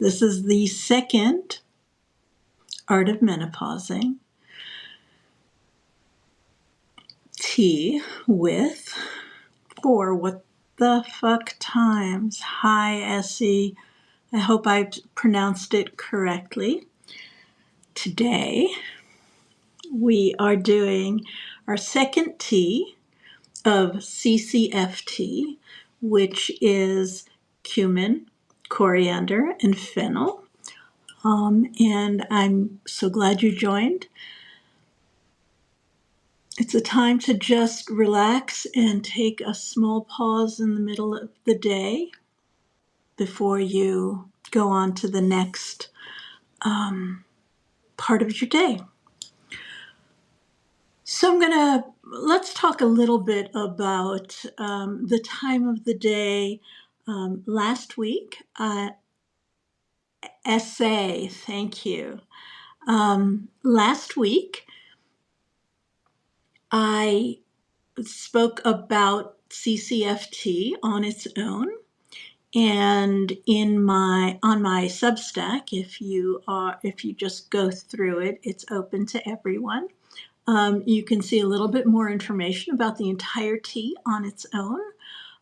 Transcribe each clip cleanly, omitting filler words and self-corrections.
This is the second Art of Menopausing tea with 4 What the Fuck Times. Hi, Essie. I hope I pronounced it correctly. Today, we are doing our second tea of CCFT, which is cumin, coriander, and fennel. And I'm so glad you joined. It's a time to just relax and take a small pause in the middle of the day before you go on to the next part of your day. So let's talk a little bit about the time of the day. Last week, essay, thank you. Last week, I spoke about CCFT on its own, and on my Substack, if you just go through it, it's open to everyone. You can see a little bit more information about the entire tea on its own.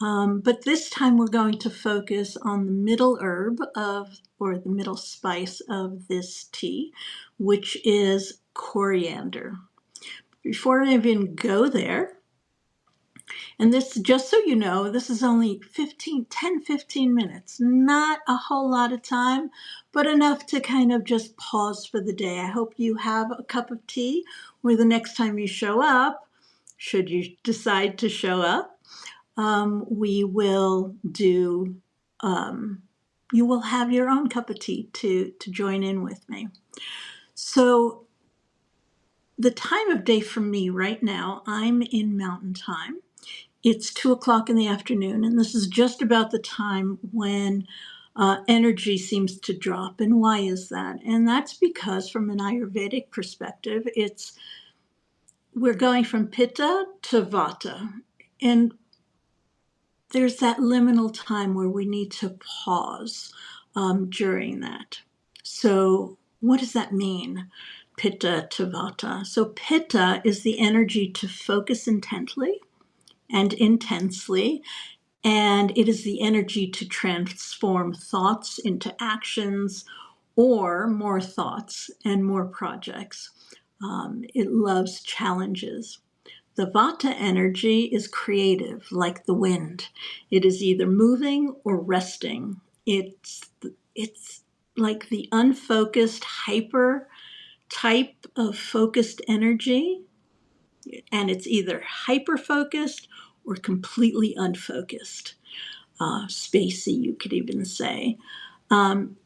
But this time we're going to focus on the middle herb or the middle spice of this tea, which is coriander. Before I even go there, and this, just so you know, this is only 15 minutes, not a whole lot of time, but enough to kind of just pause for the day. I hope you have a cup of tea where the next time you show up, should you decide to show up, we will do, you will have your own cup of tea to join in with me. So the time of day for me right now, I'm in Mountain Time. It's 2:00 in the afternoon, and this is just about the time when energy seems to drop. And why is that? And that's because from an Ayurvedic perspective, we're going from Pitta to Vata. And there's that liminal time where we need to pause during that. So what does that mean, Pitta to Vata? So Pitta is the energy to focus intently and intensely, and it is the energy to transform thoughts into actions or more thoughts and more projects. It loves challenges. The Vata energy is creative, like the wind. It is either moving or resting. It's like the unfocused, hyper type of focused energy, and it's either hyper-focused or completely unfocused. Spacey, you could even say. And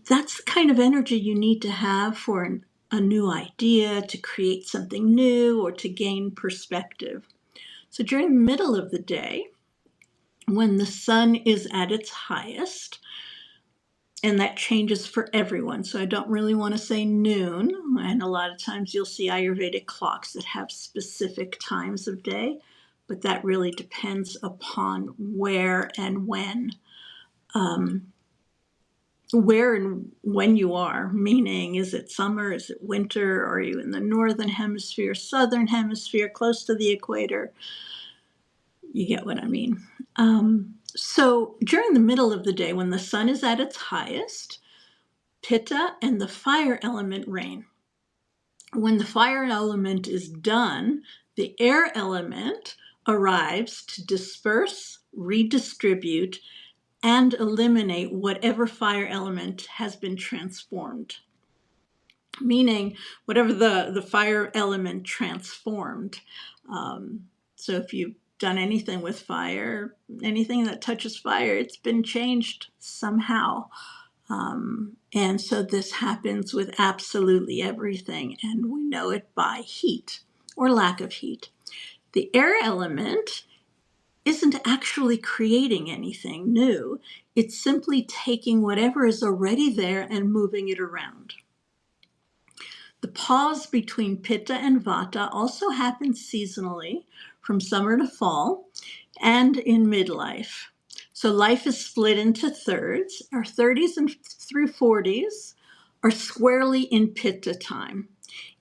that's the kind of energy you need to have for a new idea, to create something new, or to gain perspective. So during the middle of the day, when the sun is at its highest, and that changes for everyone, so I don't really want to say noon, and a lot of times you'll see Ayurvedic clocks that have specific times of day, but that really depends upon where and when you are, meaning, is it summer, is it winter, are you in the northern hemisphere, southern hemisphere, close to the equator? You get what I mean. So during the middle of the day, when the sun is at its highest, Pitta and the fire element reign. When the fire element is done, the air element arrives to disperse, redistribute, and eliminate whatever fire element has been transformed. Meaning, whatever the fire element transformed. So if you've done anything with fire, anything that touches fire, it's been changed somehow. And so this happens with absolutely everything, and we know it by heat or lack of heat. The air element isn't actually creating anything new. It's simply taking whatever is already there and moving it around. The pause between Pitta and Vata also happens seasonally from summer to fall and in midlife. So life is split into thirds. Our 30s and through 40s are squarely in Pitta time.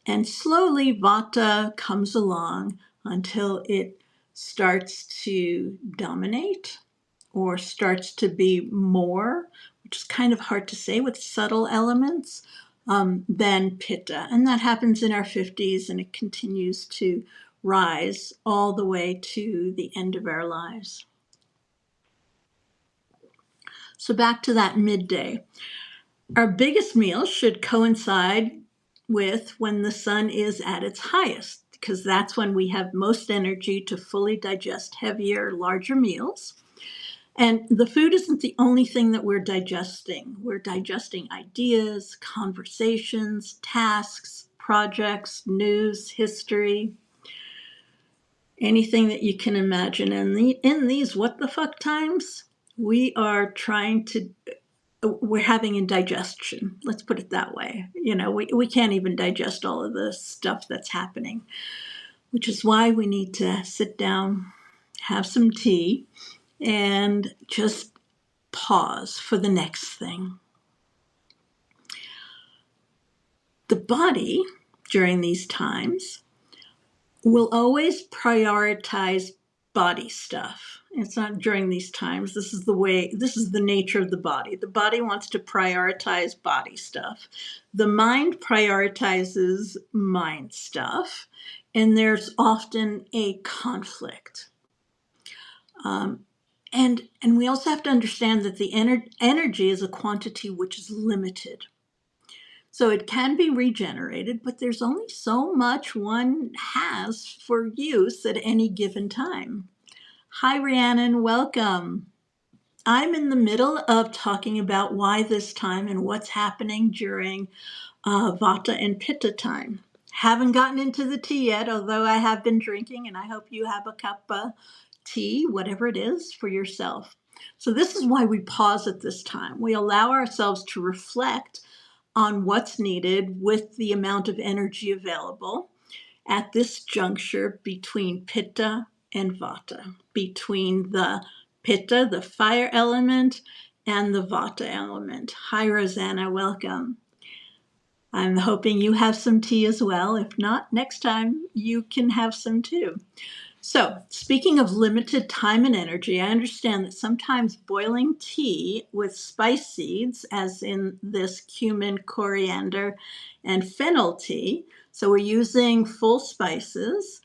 And slowly Vata comes along until it starts to dominate or starts to be more, which is kind of hard to say with subtle elements, than Pitta. And that happens in our 50s, and it continues to rise all the way to the end of our lives. So back to that midday. Our biggest meal should coincide with when the sun is at its highest, because that's when we have most energy to fully digest heavier, larger meals. And the food isn't the only thing that we're digesting. We're digesting ideas, conversations, tasks, projects, news, history, anything that you can imagine. And in these what the fuck times, we are trying to, we're having indigestion. Let's put it that way. You know, we can't even digest all of the stuff that's happening, which is why we need to sit down, have some tea, and just pause for the next thing. The body during these times will always prioritize body stuff. It's not during these times. This is the nature of the body. The body wants to prioritize body stuff. The mind prioritizes mind stuff, and there's often a conflict. And we also have to understand that the energy is a quantity which is limited. So it can be regenerated, but there's only so much one has for use at any given time. Hi, Rhiannon, welcome. I'm in the middle of talking about why this time and what's happening during Vata and Pitta time. Haven't gotten into the tea yet, although I have been drinking, and I hope you have a cup of tea, whatever it is, for yourself. So this is why we pause at this time. We allow ourselves to reflect on what's needed with the amount of energy available at this juncture between Pitta and Vata, between the Pitta, the fire element, and the Vata element. Hi, Rosanna, welcome. I'm hoping you have some tea as well. If not, next time you can have some too. So, speaking of limited time and energy, I understand that sometimes boiling tea with spice seeds, as in this cumin, coriander, and fennel tea, so we're using full spices.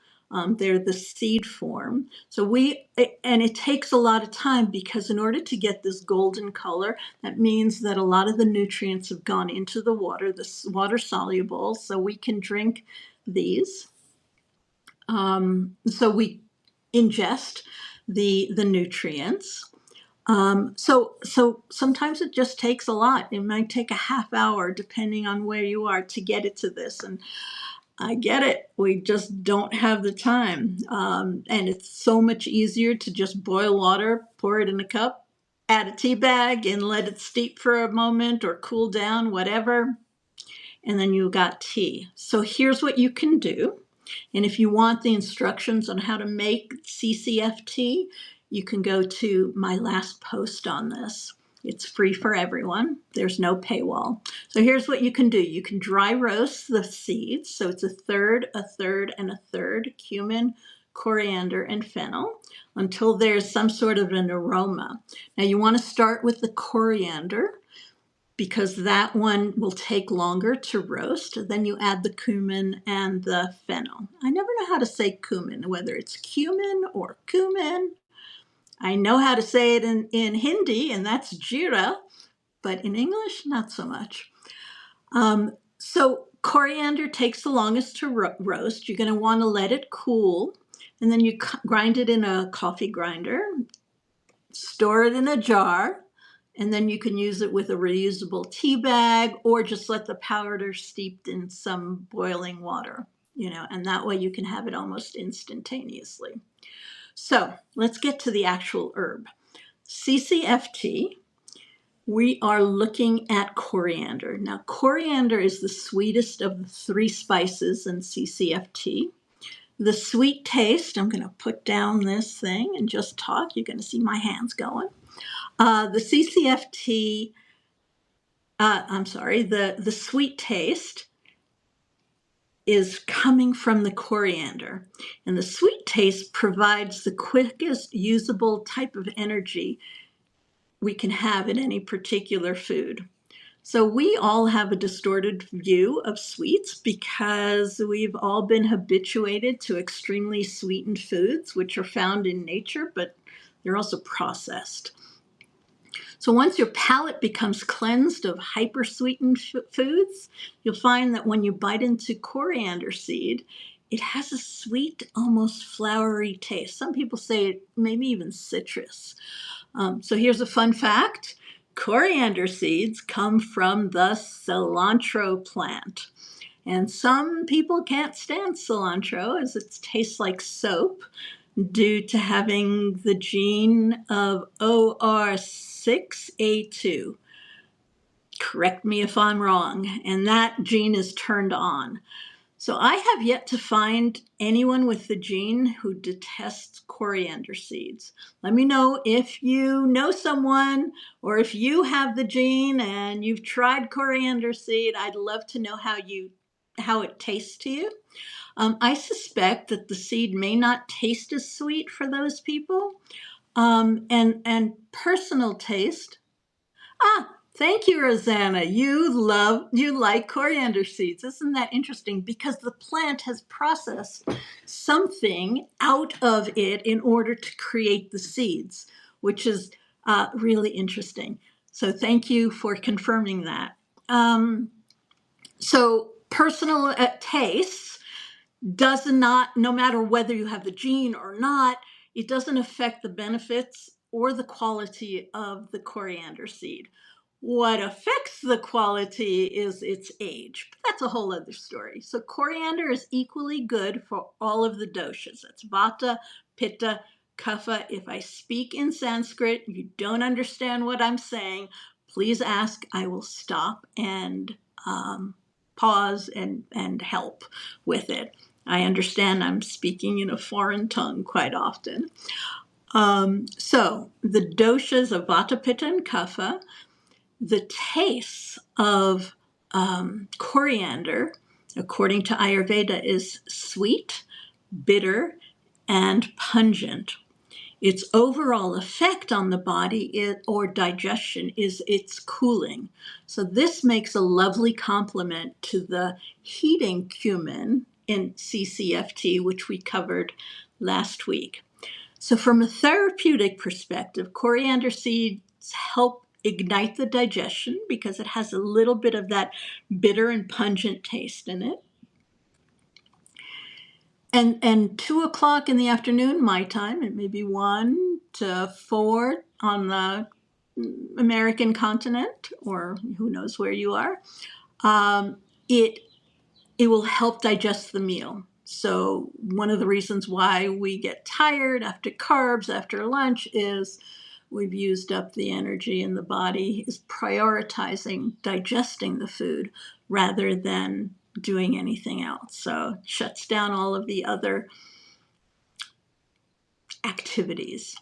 They're the seed form. And it takes a lot of time because in order to get this golden color, that means that a lot of the nutrients have gone into the water, the water soluble, so we can drink these. So we ingest the nutrients. So sometimes it just takes a lot. It might take a half hour, depending on where you are, to get it to this. And I get it. We just don't have the time. And it's so much easier to just boil water, pour it in a cup, add a tea bag, and let it steep for a moment or cool down, whatever. And then you got tea. So here's what you can do. And if you want the instructions on how to make CCF tea, you can go to my last post on this. It's free for everyone. There's no paywall. So here's what you can do. You can dry roast the seeds. So it's a third, and a third cumin, coriander, and fennel until there's some sort of an aroma. Now you want to start with the coriander, because that one will take longer to roast. Then you add the cumin and the fennel. I never know how to say cumin, whether it's cumin or cumin. I know how to say it in Hindi, and that's jeera, but in English, not so much. So coriander takes the longest to roast. You're going to want to let it cool, and then you grind it in a coffee grinder, store it in a jar, and then you can use it with a reusable tea bag or just let the powder steep in some boiling water, and that way you can have it almost instantaneously. So let's get to the actual herb. CCF tea, we are looking at coriander. Now, coriander is the sweetest of the three spices in CCF tea. The sweet taste, I'm going to put down this thing and just talk. You're going to see my hands going. The CCFT, the sweet taste is coming from the coriander. And the sweet taste provides the quickest usable type of energy we can have in any particular food. So we all have a distorted view of sweets because we've all been habituated to extremely sweetened foods, which are found in nature, but they're also processed. So once your palate becomes cleansed of hyper-sweetened foods, you'll find that when you bite into coriander seed, it has a sweet, almost flowery taste. Some people say maybe even citrus. So here's a fun fact. Coriander seeds come from the cilantro plant. And some people can't stand cilantro as it tastes like soap due to having the gene of OR6A2. Correct me if I'm wrong. And that gene is turned on. So I have yet to find anyone with the gene who detests coriander seeds. Let me know if you know someone or if you have the gene and you've tried coriander seed. I'd love to know how it tastes to you. I suspect that the seed may not taste as sweet for those people. And personal taste. Thank you, Rosanna. You like coriander seeds. Isn't that interesting? Because the plant has processed something out of it in order to create the seeds, which is really interesting. So thank you for confirming that. So personal tastes does not, no matter whether you have the gene or not, it doesn't affect the benefits or the quality of the coriander seed. What affects the quality is its age, but that's a whole other story. So coriander is equally good for all of the doshas. That's Vata, Pitta, Kapha. If I speak in Sanskrit, you don't understand what I'm saying, please ask. I will stop and pause and help with it. I understand I'm speaking in a foreign tongue quite often. So the doshas of Vata, Pitta, and Kapha, the tastes of coriander, according to Ayurveda, is sweet, bitter, and pungent. Its overall effect on the body or digestion is its cooling. So this makes a lovely complement to the heating cumin in CCFT, which we covered last week. So from a therapeutic perspective, coriander seeds help ignite the digestion because it has a little bit of that bitter and pungent taste in it. And 2 o'clock in the afternoon, my time, it may be 1 to 4 on the American continent, or who knows where you are, it will help digest the meal. So one of the reasons why we get tired after carbs, after lunch, is we've used up the energy in the body, is prioritizing digesting the food rather than doing anything else. So it shuts down all of the other activities.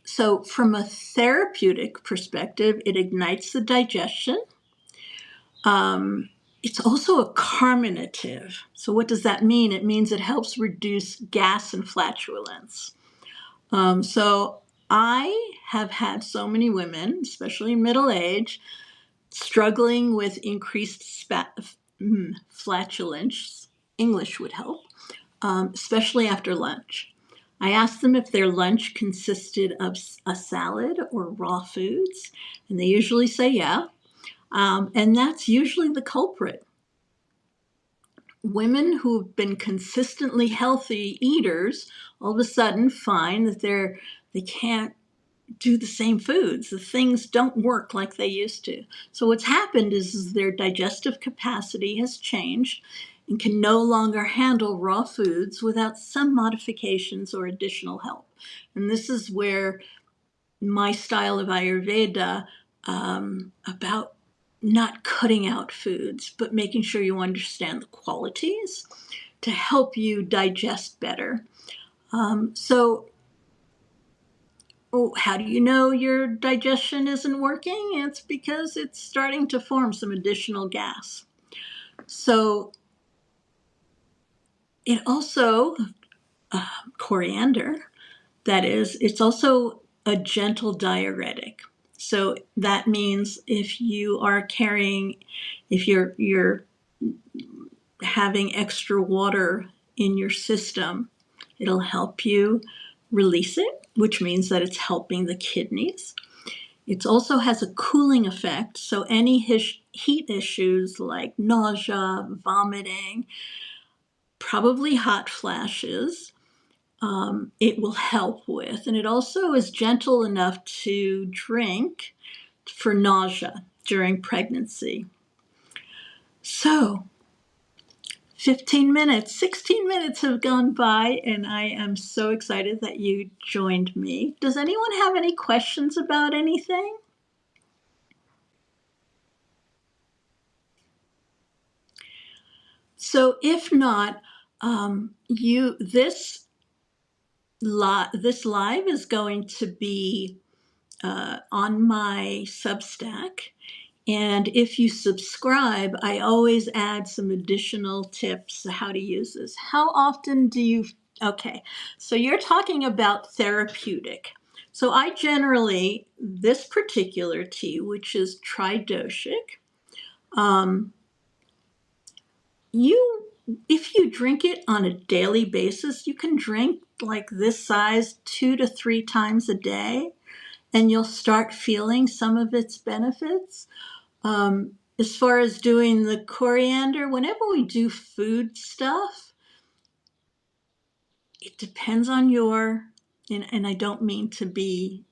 So from a therapeutic perspective, it ignites the digestion. It's also a carminative. So what does that mean? It means it helps reduce gas and flatulence. So I have had so many women, especially middle age, struggling with increased flatulence. English would help, especially after lunch. I asked them if their lunch consisted of a salad or raw foods, and they usually say yeah. And that's usually the culprit. Women who've been consistently healthy eaters all of a sudden find that they can't do the same foods. The things don't work like they used to. So what's happened is their digestive capacity has changed and can no longer handle raw foods without some modifications or additional help. And this is where my style of Ayurveda, about not cutting out foods, but making sure you understand the qualities to help you digest better. So Oh, how do you know your digestion isn't working? It's because it's starting to form some additional gas. So it also, coriander, that is, it's also a gentle diuretic. So that means if you are carrying, if you're having extra water in your system, it'll help you release it, which means that it's helping the kidneys. It also has a cooling effect, so any heat issues like nausea, vomiting, probably hot flashes, it will help with. And it also is gentle enough to drink for nausea during pregnancy. So 15 minutes, 16 minutes have gone by, and I am so excited that you joined me. Does anyone have any questions about anything? So if not, this live is going to be on my Substack. And if you subscribe, I always add some additional tips how to use this. How often do you? Okay, so you're talking about therapeutic. So I generally, this particular tea, which is tridoshic, um, you, if you drink it on a daily basis, you can drink like this size 2 to 3 times a day, and you'll start feeling some of its benefits. As far as doing the coriander, whenever we do food stuff, it depends on your, and I don't mean to be,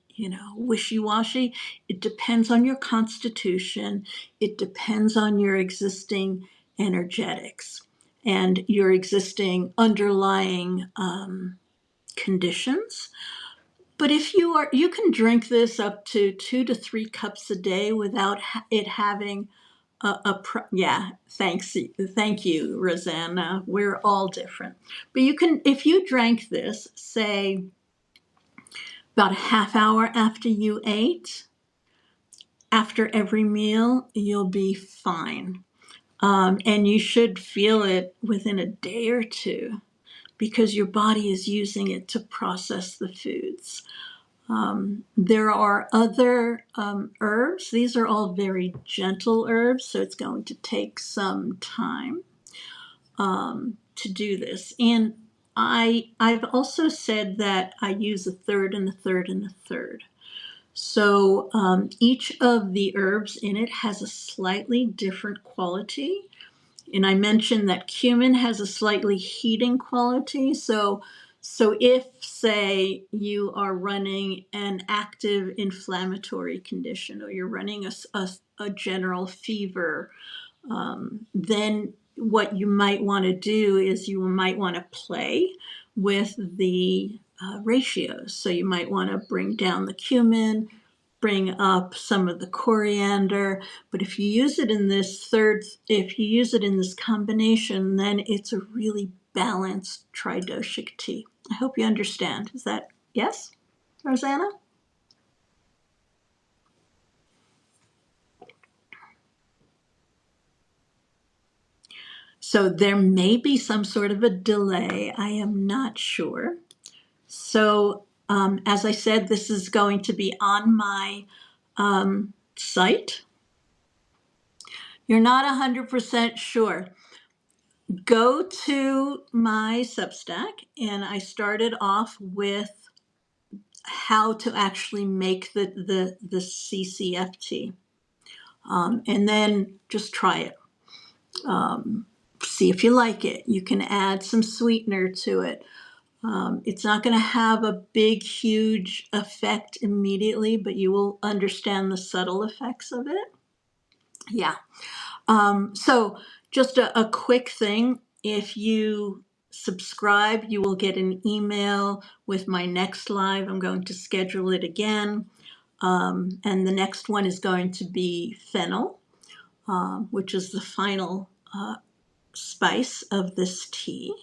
wishy-washy. It depends on your constitution. It depends on your existing energetics and your existing underlying conditions. But if you can drink this up to 2 to 3 cups a day without it having yeah, thank you, Rosanna. We're all different, but you can, if you drank this, say about a half hour after you ate, after every meal, you'll be fine, and you should feel it within a day or two because your body is using it to process the foods. There are other herbs. These are all very gentle herbs, so it's going to take some time to do this. And I've also said that I use a third and a third and a third. So each of the herbs in it has a slightly different quality. And I mentioned that cumin has a slightly heating quality. So if, say, you are running an active inflammatory condition or you're running a general fever, then what you might want to do is you might want to play with the ratios. So you might want to bring down the cumin, bring up some of the coriander. But if you use it in if you use it in this combination, then it's a really balanced tridoshic tea. I hope you understand. Is that yes, Rosanna? So there may be some sort of a delay. I am not sure. So as I said, this is going to be on my site. You're not 100% sure. Go to my Substack, and I started off with how to actually make the CCFT, and then just try it. See if you like it. You can add some sweetener to it. It's not going to have a big, huge effect immediately, but you will understand the subtle effects of it. Yeah. So just a quick thing. If you subscribe, you will get an email with my next live. I'm going to schedule it again. And the next one is going to be fennel, which is the final spice of this tea.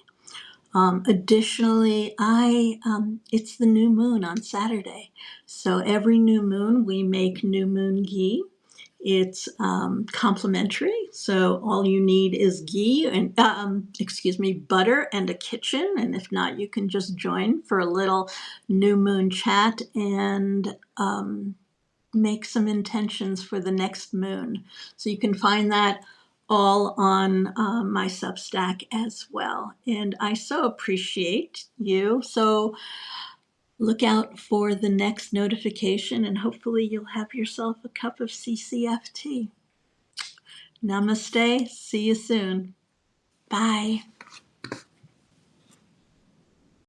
Additionally, it's the new moon on Saturday. So every new moon, we make new moon ghee. It's complimentary, so all you need is ghee and butter and a kitchen. And if not, you can just join for a little new moon chat and make some intentions for the next moon. So you can find that all on my Substack as well. And I so appreciate you. So look out for the next notification, and hopefully you'll have yourself a cup of CCF tea. Namaste. See you soon. Bye.